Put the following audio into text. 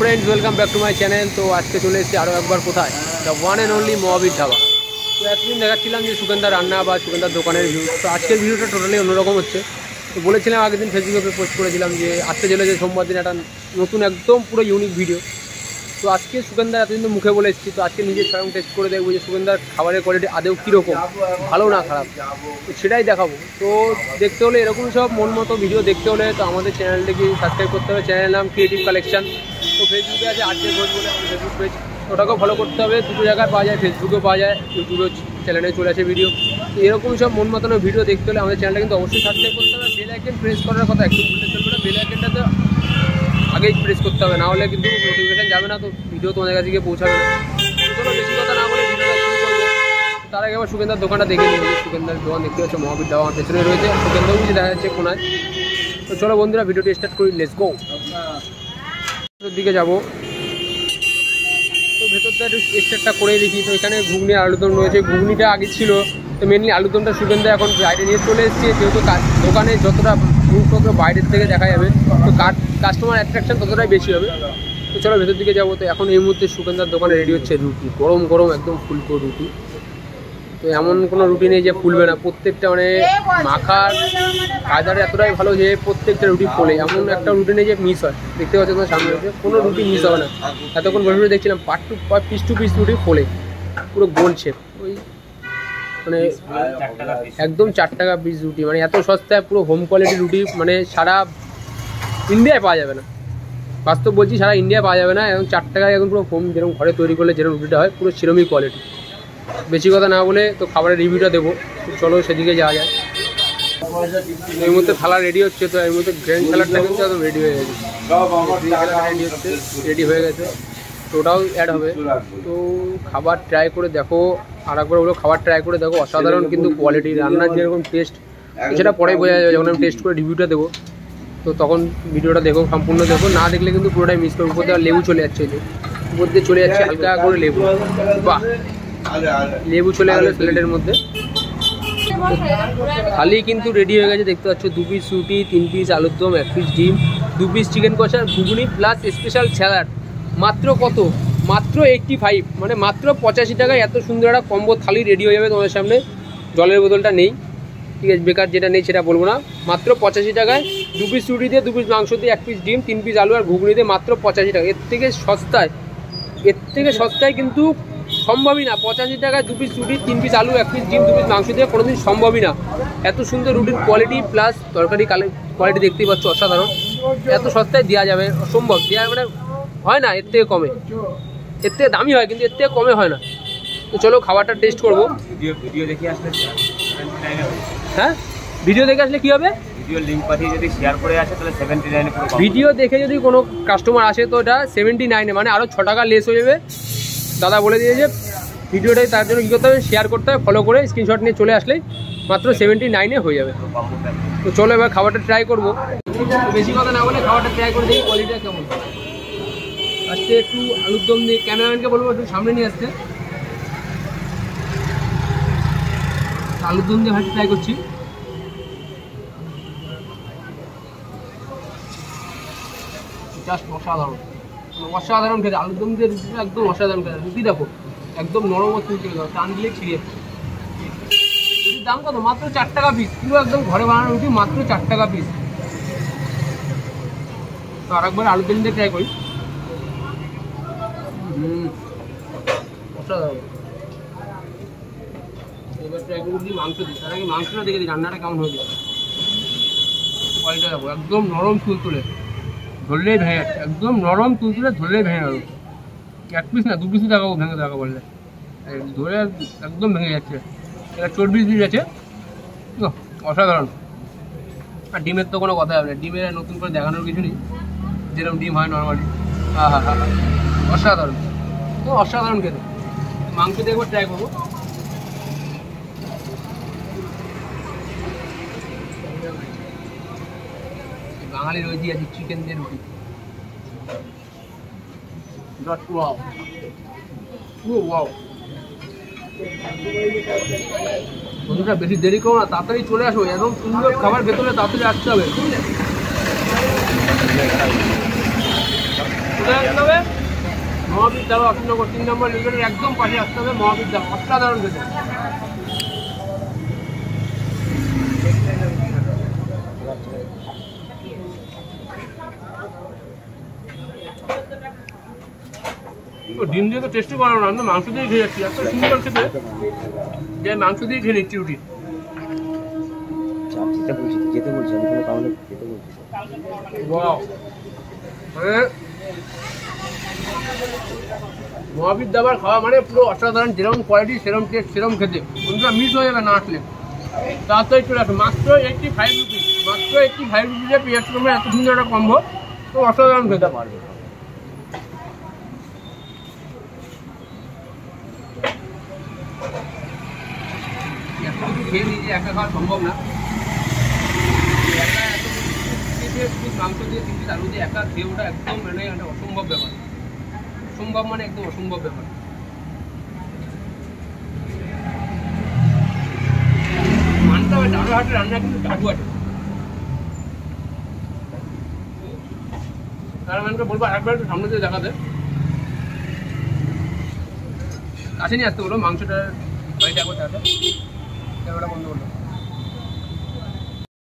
Friends welcome back to my channel. तो आज के चले एसेছি আরও একবার কোথায়, the one and only Mahavir Dhaba. তো এতদিন দেখাচ্ছিলাম যে সুগন্ধার রান্না বা সুগন্ধার দোকানের ভিউ। তো আজকের ভিডিওটা টোটালি অন্যরকম হচ্ছে। তো বলেছিলাম আগের দিন ফেসবুকে পোস্ট করেছিলাম যে আজকে চলেছে সোমবার দিন একটা নতুন একদম পুরো ইউনিক ভিডিও। তো আজকে সুগন্ধার এতদিন তো মুখে বলে এসেছি, তো আজকে নিজে স্বয়ং টেস্ট করে দেখবো যে সুগন্ধার খাবারের কোয়ালিটি আদৌ কীরকম, ভালো না খারাপ, তো সেটাই দেখাবো। তো দেখতে হলে এরকম সব মন মতো ভিডিও দেখতে হলে তো আমাদের চ্যানেলটিকে সাবস্ক্রাইব করতে হবে। চ্যানেলের নাম ক্রিয়েটিভ কালেকশন। তো ফেসবুকে আছে আরজে ঘোষ বলে আমার ফেসবুক পেজ, ওটাকেও ফলো করতে হবে। দুটো জায়গায় পাওয়া যায়, ফেসবুকেও পাওয়া যায়, ইউটিউবেও চ্যানেলে চলে আসে ভিডিও। তো এরকম সব মন মতন ভিডিও দেখতে হলে আমাদের চ্যানেলটা কিন্তু অবশ্যই সাবস্ক্রাইব করতে হবে। বেল আইকন প্রেস করার কথা একটু ভুললে চলবে না, বেল আইকনটা তো আগেই প্রেস করতে হবে, না হলে কিন্তু নোটিফিকেশান যাবে না, তো ভিডিও তোমাদের কাছে গিয়ে পৌঁছাবে না। চলো বেশি কথা না বলে ভিডিওটা শুরু করবো। তার আগে আবার সুগন্ধার দোকানটা দেখে নিই। সুগন্ধার দোকান দেখতে হচ্ছে মহাবীর ধাবা আমার পেছনে রয়েছে, সুগন্ধাও কিছু দেখা যাচ্ছে কোনায়। তো চলো বন্ধুরা ভিডিওটি স্টার্ট করি, লেটস গো। ভেতর দিকে যাবো, তো ভেতরটা একটু স্টার্টটা করে দেখি। তো এখানে ঘুগনি আলুদম রয়েছে, ঘুগনিটা আগে ছিল, তো মেনলি আলুদমটা সুগন্ধা এখন বাইরে নিয়ে চলে এসেছে, যেহেতু দোকানে যতটা জিনিসপত্র বাইরের থেকে দেখা যাবে তো কাস্টমার অ্যাট্রাকশন ততটাই বেশি হবে। তো চলো ভেতর দিকে যাবো। তো এখন এই মুহূর্তে সুগন্ধার দোকানে রেডি হচ্ছে রুটি, গরম গরম একদম ফুলকো রুটি। তো এমন কোনো রুটি নেই যে ফুলবে না, প্রত্যেকটা মানে মাখার কায়দাটা এতটাই ভালো যে প্রত্যেকটা রুটি ফোলে, এমন একটা রুটি নেই যে মিস হয়। দেখতে পাচ্ছ তোমার সামনে রয়েছে, কোনো রুটি মিস হবে না। এতক্ষণ বসে দেখছিলাম পিস টু পিস রুটি ফোলে, পুরো গোল শেপ, ওই মানে একদম 4 টাকা পিস রুটি, মানে এত সস্তায় পুরো হোম কোয়ালিটি রুটি মানে সারা ইন্ডিয়ায় পাওয়া যাবে না। বাস্তব বলছি, সারা ইন্ডিয়ায় পাওয়া যাবে না। এখন 4 টাকায় এখন পুরো হোম যেরকম ঘরে তৈরি করলে যেরকম রুটিটা হয় পুরো সেরকমই কোয়ালিটি। বেশি কথা না বলে তো খাবারের রিভিউটা দেবো, চলো সেদিকে যাওয়া যায়। এর মধ্যে থালা রেডি হচ্ছে, তো এর মধ্যে গ্র্যান্ড স্যালাডটা কিন্তু একদম রেডি হয়ে গেছে, রেডি হয়ে গেছে, তো ওটাও অ্যাড হবে। তো খাবার ট্রাই করে দেখো, আর একবার ওগুলো খাবার ট্রাই করে দেখো, অসাধারণ কিন্তু কোয়ালিটি। রান্নার যেরকম টেস্ট সেটা পরে বোঝা যাবে যখন আমি টেস্ট করে রিভিউটা দেবো। তো তখন ভিডিওটা দেখো, সম্পূর্ণ দেখো, না দেখলে কিন্তু পুরোটাই মিস করবো। উপর দিয়ে লেবু চলে যাচ্ছে, উপর দিয়ে চলে যাচ্ছে হালকা করে লেবু, বাহ, লেবু চলে গেল স্যালাডের মধ্যে। থালি কিন্তু রেডি হয়ে গেছে, দেখতে পাচ্ছ 2 পিস রুটি, 3 পিস আলুর দম, 1 পিস ডিম, 2 পিস চিকেন কষা, ঘুগনি প্লাস স্পেশাল স্যালাড। মাত্র কত, মাত্র 85, মানে মাত্র 85 টাকায় এত সুন্দর একটা কম্বো থালি রেডি হয়ে যাবে তোমাদের সামনে। জলের বোতলটা নেই, ঠিক আছে, বেকার যেটা নেই সেটা বলবো না। মাত্র 85 টাকায় 2 পিস রুটি দিয়ে, 2 পিস মাংস দিয়ে, 1 পিস ডিম, 3 পিস আলু আর ঘুগনি দিয়ে মাত্র 85 টাকা। এর থেকে সস্তায় কিন্তু সম্ভবই না। 85 টাকায় 2 পিস রুটি, 3 পিস আলু, 1 পিস ডিম, 2 পিস মাংস দিয়ে কোনোদিন সম্ভবই না। এত সুন্দর রুটির কোয়ালিটি প্লাস তরকারি কোয়ালিটি দেখতেই পাচ্ছ, অসাধারণ। এত সস্তায় দেওয়া যাবে, অসম্ভব দেওয়া, মানে হয় না এর থেকে কমে। এর থেকে দামি হয় কিন্তু এর থেকে কমে হয় না। তো চলো খাবারটা টেস্ট করবো। ভিডিও দেখে আসলে, হ্যাঁ ভিডিও দেখে আসলে কী হবে, ভিডিও লিঙ্ক পাঠিয়ে যদি শেয়ার করে আসে তাহলে 79 ভিডিও দেখে যদি কোনো কাস্টমার আসে তো এটা 79, মানে আরও 6 টাকা লেস হয়ে যাবে। দাদা বলে দিয়েছে ভিডিওটাই, তার জন্য কী করতে হবে, শেয়ার করতে হবে, ফলো করে স্ক্রিনশট নিয়ে চলে আসলেই মাত্র 79 হয়ে যাবে। তো চলো এবার খাবারটা ট্রাই করবো। বেশি কথা না বলে খাবারটা ট্রাই করে দেখি কোয়ালিটিটা কেমন। আজকে একটু আলুর দম দিয়ে, ক্যামেরাম্যানকে বলবো একটু সামনে নিয়ে আসতে। আলুর দম দিয়ে ভাত ট্রাই করছি। জাস্ট অসাধারণ, অসাধারণ খেতে। আলুর দম দিয়ে রুটিটা একদম অসাধারণ খেতে। রুটি দেখো একদম নরম হচ্ছে, টান দিলে ছিঁড়ে। রুটির দাম কত, মাত্র 4 টাকা পিস, পুরো একদম ঘরে বানানো রুটি, মাত্র 4 টাকা পিস। তো আর একবার আলুর দম দিয়ে ট্রাই করি। অসাধারণ। এবার ট্রাই করে দিই মাংস দিই, তার আগে মাংসটা দেখে দিই রান্নাটা কেমন হয়ে যায়। কোয়ালিটা দেখো একদম নরম তুলতুলে, ধরলেই ভেঙে যাচ্ছে, একদম নরম তুলতুলে, ধরলেই ভেঙে গেল। 1 পিস না 2 পিসই দেখাবো, ভেঙে দেখা বললে ধরে একদম ভেঙে যাচ্ছে। এটা চর্বি দিয়ে আছে, অসাধারণ। আর ডিমের তো কোনো কথা হবে না, ডিমের নতুন করে দেখানোর কিছু নেই, যেরকম ডিম হয় নর্মালি। হ্যাঁ হ্যাঁ হ্যাঁ, অসাধারণ, তো অসাধারণ খেতে। মাংস দিয়ে একবার ট্রাই করবো। বাঙালির ঐতিহাসিক চিকেন দিয়ে রুটি, বন্ধুরা বেশি দেরি করো না, তাড়াতাড়ি চলে আসো, একদম সুন্দর খাবার ভেতরে তাড়াতাড়ি আসতে হবে। কোথায় আসতে হবে? মহাবীর ধাবা, অশোকনগর 3 নম্বর লিগের একদম পাশে আসতে হবে। মহাবীর ধাবা অসাধারণ খেতে। ডিম দিয়ে তো টেস্টই করানো না, আমি মাংস দিয়ে খেয়ে যাচ্ছি। এত সুন্দর খেতে যে মাংস দিয়ে খেয়ে নিচ্ছি রুটি। যেতে বলছি আমি কোনো কারণে যেতে বলছি। ওয়াও, মানে মহাবীর দাবার খাওয়া মানে পুরো অসাধারণ। যেরকম কোয়ালিটি সেরকম টেস্ট সেরকম খেতে, বন্ধুরা মিস হয়ে যাবে না আসলে। তাড়াতাড়ি চলে আসবে। মাত্র 85 রুপিস, মাত্র 85 রুপিসে পেঁয়াজ কমে এত সুন্দর একটা কম্বো, তো অসাধারণ খেতে পারবে। এত কিছু খেয়ে নিয়ে একা খাওয়া সম্ভব না। মাংস দিয়ে 3 পিস আলু দিয়ে একা খেয়ে ওটা একদম মানে একটা অসম্ভব ব্যাপার। অসম্ভব মানে একদম অসম্ভব ব্যাপার। মানতে হবে দাদা হাটের রান্না কিন্তু জাদু আছে। তার মানে বলবো একবার একটু সামনে দিয়ে দেখাতে, কাছে নিয়ে আসতে বলো মাংসটা বাড়িতে একবার দেখাতে। ক্যামেরা বন্ধ করলো।